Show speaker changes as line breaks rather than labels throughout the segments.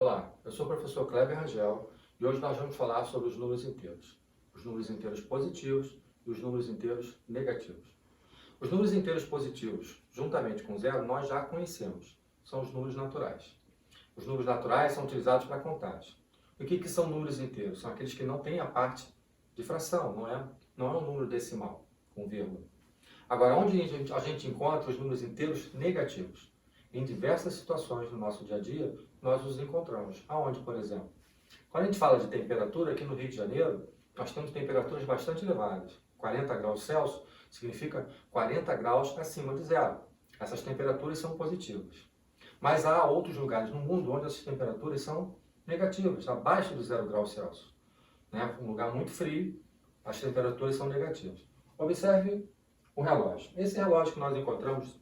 Olá, eu sou o professor Kleber Rangel e hoje nós vamos falar sobre os números inteiros. Os números inteiros positivos e os números inteiros negativos. Os números inteiros positivos, juntamente com zero, nós já conhecemos. São os números naturais. Os números naturais são utilizados para contagem. O que são números inteiros? São aqueles que não têm a parte de fração, não é um número decimal, com vírgula. Agora, onde a gente encontra os números inteiros negativos? Em diversas situações no nosso dia a dia, nós os encontramos. Aonde, por exemplo? Quando a gente fala de temperatura, aqui no Rio de Janeiro, nós temos temperaturas bastante elevadas. 40 graus Celsius significa 40 graus acima de zero. Essas temperaturas são positivas. Mas há outros lugares no mundo onde essas temperaturas são negativas, abaixo do 0 graus Celsius. Um lugar muito frio, as temperaturas são negativas. Observe o relógio. Esse relógio que nós encontramos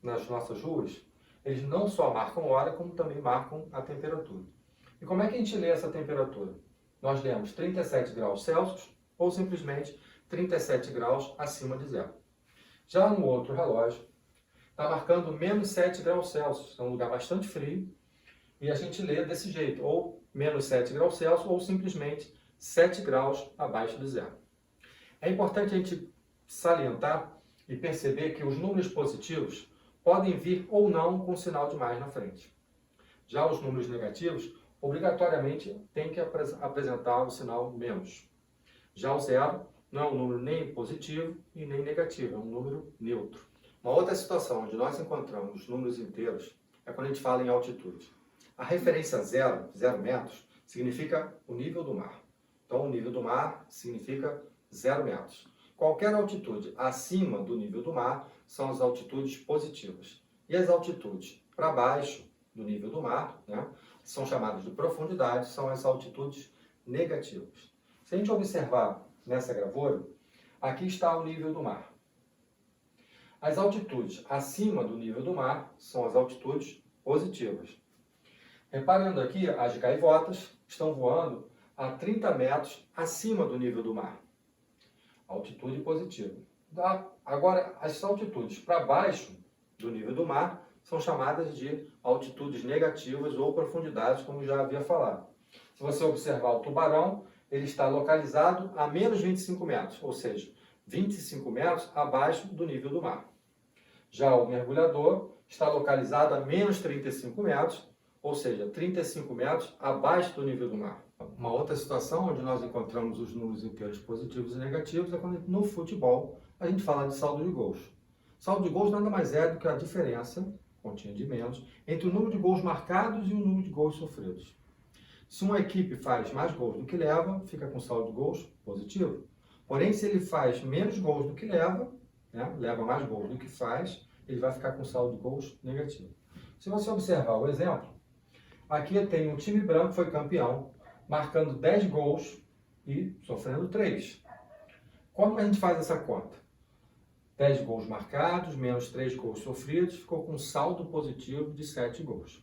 nas nossas ruas, eles não só marcam hora, como também marcam a temperatura. E como é que a gente lê essa temperatura? Nós lemos 37 graus Celsius ou simplesmente 37 graus acima de zero. Já no outro relógio, está marcando menos 7 graus Celsius, é um lugar bastante frio, e a gente lê desse jeito, ou menos 7 graus Celsius ou simplesmente 7 graus abaixo de zero. É importante a gente salientar e perceber que os números positivos podem vir ou não com sinal de mais na frente. Já os números negativos, obrigatoriamente, tem que apresentar o sinal menos. Já o zero não é um número nem positivo e nem negativo, é um número neutro. Uma outra situação onde nós encontramos os números inteiros é quando a gente fala em altitude. A referência zero, 0 metros, significa o nível do mar. Então, o nível do mar significa 0 metros. Qualquer altitude acima do nível do mar são as altitudes positivas. E as altitudes para baixo do nível do mar, são chamadas de profundidade, são as altitudes negativas. Se a gente observar nessa gravura, aqui está o nível do mar. As altitudes acima do nível do mar são as altitudes positivas. Reparando aqui, as gaivotas estão voando a 30 metros acima do nível do mar. Altitude positiva. Agora, as altitudes para baixo do nível do mar são chamadas de altitudes negativas ou profundidades, como já havia falado. Se você observar o tubarão, ele está localizado a menos 25 metros, ou seja, 25 metros abaixo do nível do mar. Já o mergulhador está localizado a menos 35 metros, ou seja, 35 metros abaixo do nível do mar. Uma outra situação onde nós encontramos os números inteiros positivos e negativos é quando no futebol a gente fala de saldo de gols. Saldo de gols nada mais é do que a diferença, continha de menos, entre o número de gols marcados e o número de gols sofridos. Se uma equipe faz mais gols do que leva, fica com saldo de gols positivo. Porém, se ele faz menos gols do que leva, leva mais gols do que faz, ele vai ficar com saldo de gols negativo. Se você observar o exemplo, aqui eu tenho um time branco que foi campeão, marcando 10 gols e sofrendo 3. Como a gente faz essa conta? 10 gols marcados, menos 3 gols sofridos, ficou com um saldo positivo de 7 gols.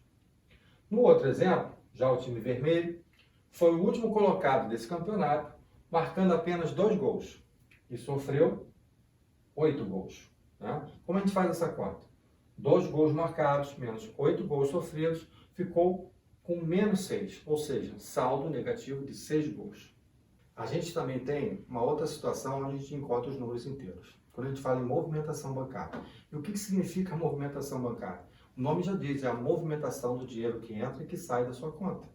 No outro exemplo, já o time vermelho foi o último colocado desse campeonato, marcando apenas 2 gols e sofreu 8 gols. Como a gente faz essa conta? 2 gols marcados, menos 8 gols sofridos, ficou com menos 6, ou seja, saldo negativo de 6 gols. A gente também tem uma outra situação onde a gente encontra os números inteiros. Quando a gente fala em movimentação bancária. E o que significa movimentação bancária? O nome já diz, é a movimentação do dinheiro que entra e que sai da sua conta.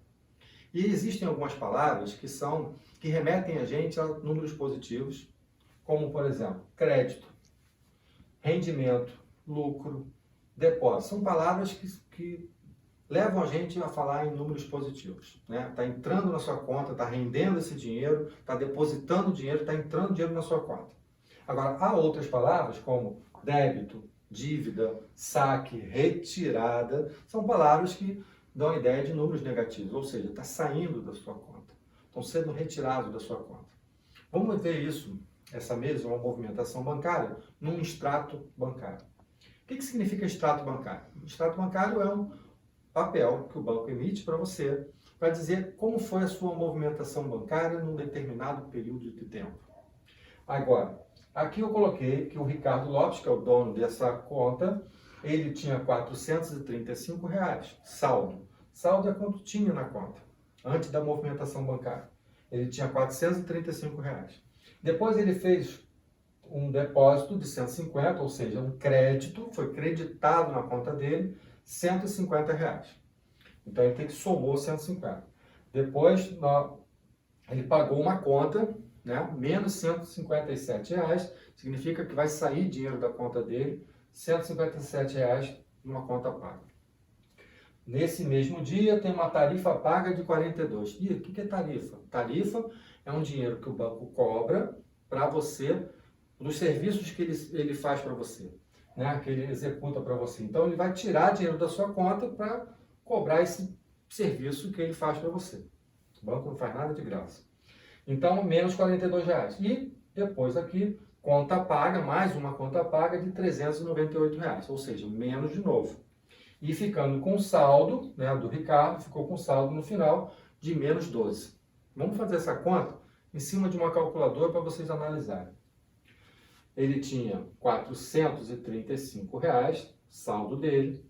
E existem algumas palavras que remetem a gente a números positivos, como, por exemplo, crédito, rendimento, lucro, depósito. São palavras que levam a gente a falar em números positivos. Está entrando na sua conta, está rendendo esse dinheiro, está depositando dinheiro, está entrando dinheiro na sua conta. Agora, há outras palavras como débito, dívida, saque, retirada, são palavras que dão a ideia de números negativos, ou seja, está saindo da sua conta, estão sendo retirados da sua conta. Vamos ver isso, essa mesma movimentação bancária, num extrato bancário. O que significa extrato bancário? O extrato bancário é um papel que o banco emite para você, para dizer como foi a sua movimentação bancária num determinado período de tempo. Agora, aqui eu coloquei que o Ricardo Lopes, que é o dono dessa conta, ele tinha R$ 435, saldo, Saldo é quanto tinha na conta, antes da movimentação bancária. Ele tinha R$ 435. Depois ele fez um depósito de 150, ou seja, um crédito, foi creditado na conta dele, R$ 150. Então ele tem que somou 150. Depois ele pagou uma conta, né, menos R$ 157, significa que vai sair dinheiro da conta dele, R$ 157 numa conta paga. Nesse mesmo dia tem uma tarifa paga de 42. E o que é tarifa? Tarifa é um dinheiro que o banco cobra para você, dos serviços que ele faz para você, né, que ele executa para você. Então ele vai tirar dinheiro da sua conta para cobrar esse serviço que ele faz para você. O banco não faz nada de graça. Então, menos R$ 42. E depois aqui, conta paga, mais uma conta paga de R$ 398, ou seja, menos de novo. E ficando com saldo, né, do Ricardo, ficou com saldo no final de menos 12. Vamos fazer essa conta em cima de uma calculadora para vocês analisarem. Ele tinha R$ 435, saldo dele.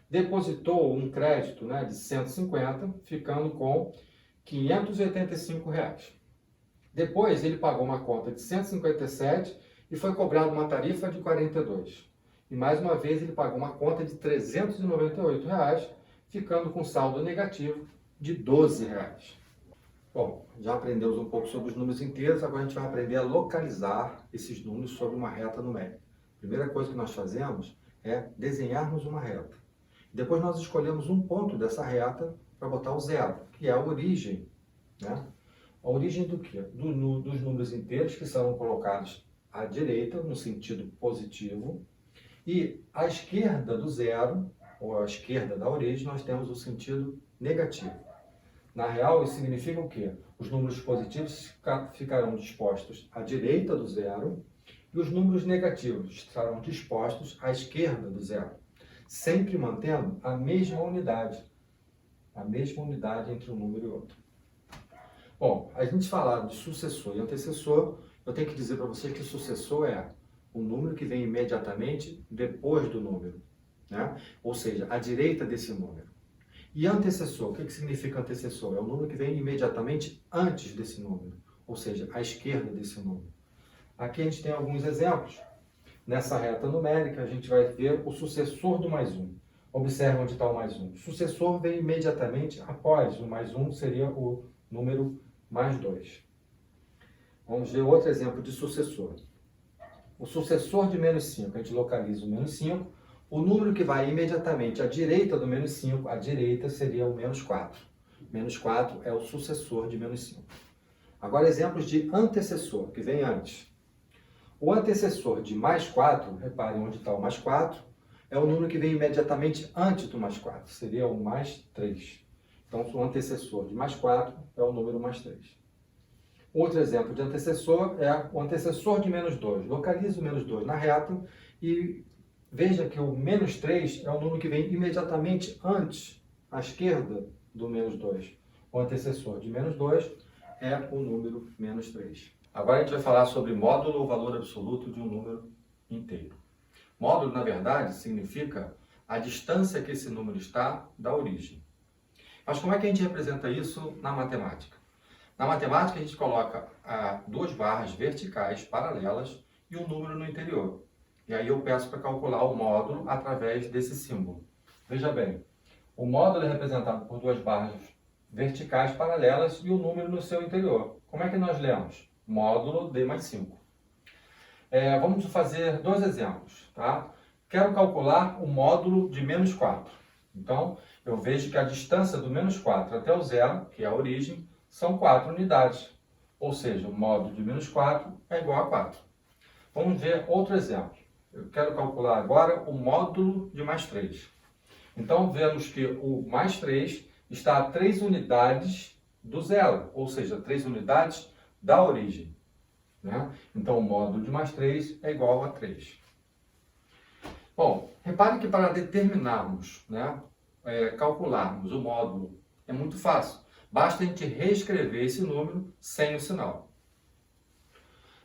Depositou um crédito, né, de 150, ficando com R$ 585. Depois ele pagou uma conta de 157 e foi cobrado uma tarifa de 42. E mais uma vez ele pagou uma conta de R$ 398, ficando com saldo negativo de R$ 12. Bom, já aprendemos um pouco sobre os números inteiros, agora a gente vai aprender a localizar esses números sobre uma reta numérica. A primeira coisa que nós fazemos é desenharmos uma reta. Depois nós escolhemos um ponto dessa reta para botar o zero, que é a origem, né? A origem do quê? Dos números inteiros que serão colocados à direita, no sentido positivo, e à esquerda do zero, ou à esquerda da origem, nós temos o sentido negativo. Na real, isso significa o quê? Os números positivos ficarão dispostos à direita do zero e os números negativos estarão dispostos à esquerda do zero, sempre mantendo a mesma unidade entre um número e outro. Bom, a gente falar de sucessor e antecessor, eu tenho que dizer para vocês que sucessor é o número que vem imediatamente depois do número, né? Ou seja, à direita desse número. E antecessor, o que significa antecessor? É o número que vem imediatamente antes desse número, ou seja, à esquerda desse número. Aqui a gente tem alguns exemplos. Nessa reta numérica, a gente vai ver o sucessor do mais um. Observe onde está o mais um. O sucessor vem imediatamente após o mais um, seria o número mais 2. Vamos ver outro exemplo de sucessor. O sucessor de menos 5, a gente localiza o menos 5. O número que vai imediatamente à direita do menos 5, à direita seria o menos 4. Menos 4 é o sucessor de menos 5. Agora, exemplos de antecessor, que vem antes. O antecessor de mais 4, reparem onde está o mais 4, é o número que vem imediatamente antes do mais 4, seria o mais 3. Então, o antecessor de mais 4 é o número mais 3. Outro exemplo de antecessor é o antecessor de menos 2. Localize o menos 2 na reta e veja que o menos 3 é o número que vem imediatamente antes, à esquerda do menos 2. O antecessor de menos 2 é o número menos 3. Agora a gente vai falar sobre módulo ou valor absoluto de um número inteiro. Módulo, na verdade, significa a distância que esse número está da origem. Mas como é que a gente representa isso na matemática? Na matemática, a gente coloca duas barras verticais paralelas e um número no interior. E aí eu peço para calcular o módulo através desse símbolo. Veja bem, o módulo é representado por duas barras verticais paralelas e o número no seu interior. Como é que nós lemos? Módulo D mais 5. Vamos fazer dois exemplos, tá? Quero calcular o módulo de menos 4. Então, eu vejo que a distância do menos 4 até o zero, que é a origem, são 4 unidades. Ou seja, o módulo de menos 4 é igual a 4. Vamos ver outro exemplo. Eu quero calcular agora o módulo de mais 3. Então, vemos que o mais 3 está a 3 unidades do zero, ou seja, 3 unidades da origem, né? Então, o módulo de mais 3 é igual a 3. Bom, repare que para determinarmos, né, calcularmos o módulo, é muito fácil. Basta a gente reescrever esse número sem o sinal.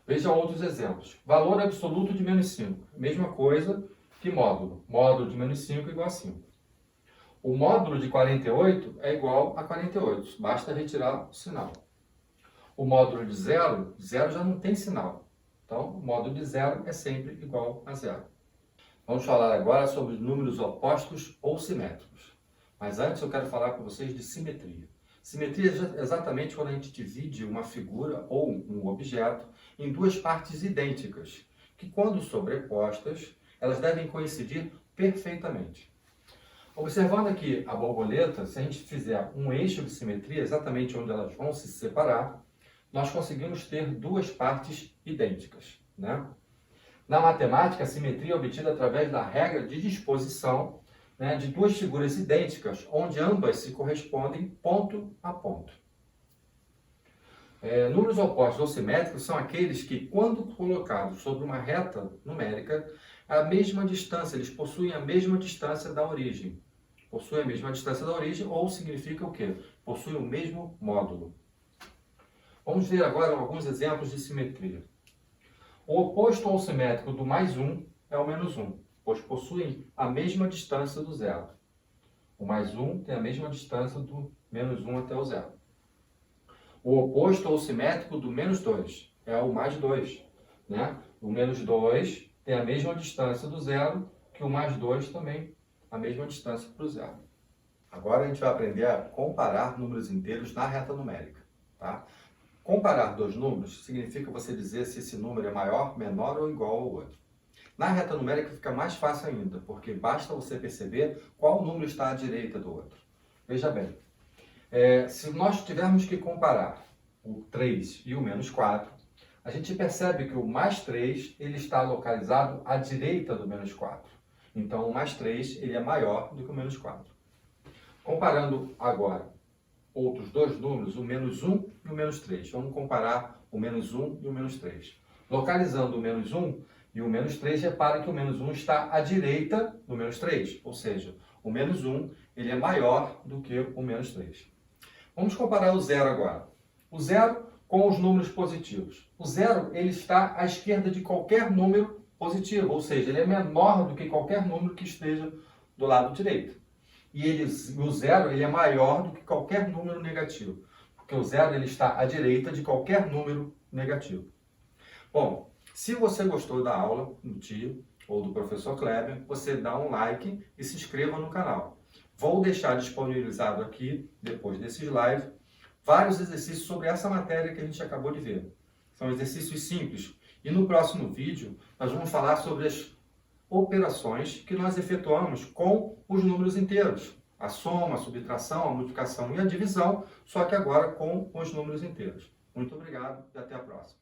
Veja outros exemplos. Valor absoluto de menos 5. Mesma coisa que módulo. Módulo de menos 5 igual a 5. O módulo de 48 é igual a 48, basta retirar o sinal. O módulo de zero já não tem sinal. Então, o módulo de zero é sempre igual a zero. Vamos falar agora sobre números opostos ou simétricos. Mas antes eu quero falar com vocês de simetria. Simetria é exatamente quando a gente divide uma figura ou um objeto em duas partes idênticas, que quando sobrepostas, elas devem coincidir perfeitamente. Observando aqui a borboleta, se a gente fizer um eixo de simetria, exatamente onde elas vão se separar, nós conseguimos ter duas partes idênticas, né? Na matemática, a simetria é obtida através da regra de disposição, né, de duas figuras idênticas, onde ambas se correspondem ponto a ponto. Números opostos ou simétricos são aqueles que, quando colocados sobre uma reta numérica, a mesma distância, eles possuem a mesma distância da origem. Possuem a mesma distância da origem ou significa o quê? Possuem o mesmo módulo. Vamos ver agora alguns exemplos de simetria. O oposto ou simétrico do mais 1 é o menos 1, pois possuem a mesma distância do zero. O mais 1 tem a mesma distância do menos 1 até o zero. O oposto ou simétrico do menos 2 é o mais 2. Né? O menos 2 tem a mesma distância do zero, que o mais 2 também a mesma distância para o zero. Agora a gente vai aprender a comparar números inteiros na reta numérica. Tá? Comparar dois números significa você dizer se esse número é maior, menor ou igual ao outro. Na reta numérica fica mais fácil ainda, porque basta você perceber qual número está à direita do outro. Veja bem, se nós tivermos que comparar o 3 e o menos 4, a gente percebe que o mais 3 ele está localizado à direita do menos 4. Então, o mais 3 ele é maior do que o menos 4. Comparando agora outros dois números, o menos 1 e o menos 3. Vamos comparar o menos 1 e o menos 3. Localizando o menos 1 e o menos 3, repare que o menos 1 está à direita do menos 3. Ou seja, o menos 1 ele é maior do que o menos 3. Vamos comparar o zero agora. O zero com os números positivos. O zero ele está à esquerda de qualquer número positivo, ou seja, ele é menor do que qualquer número que esteja do lado direito. E o zero ele é maior do que qualquer número negativo, porque o zero ele está à direita de qualquer número negativo. Bom, se você gostou da aula do tio ou do professor Kleber, você dá um like e se inscreva no canal. Vou deixar disponibilizado aqui, depois desses lives, vários exercícios sobre essa matéria que a gente acabou de ver. São exercícios simples. E no próximo vídeo, nós vamos falar sobre as operações que nós efetuamos com os números inteiros. A soma, a subtração, a multiplicação e a divisão, só que agora com os números inteiros. Muito obrigado e até a próxima.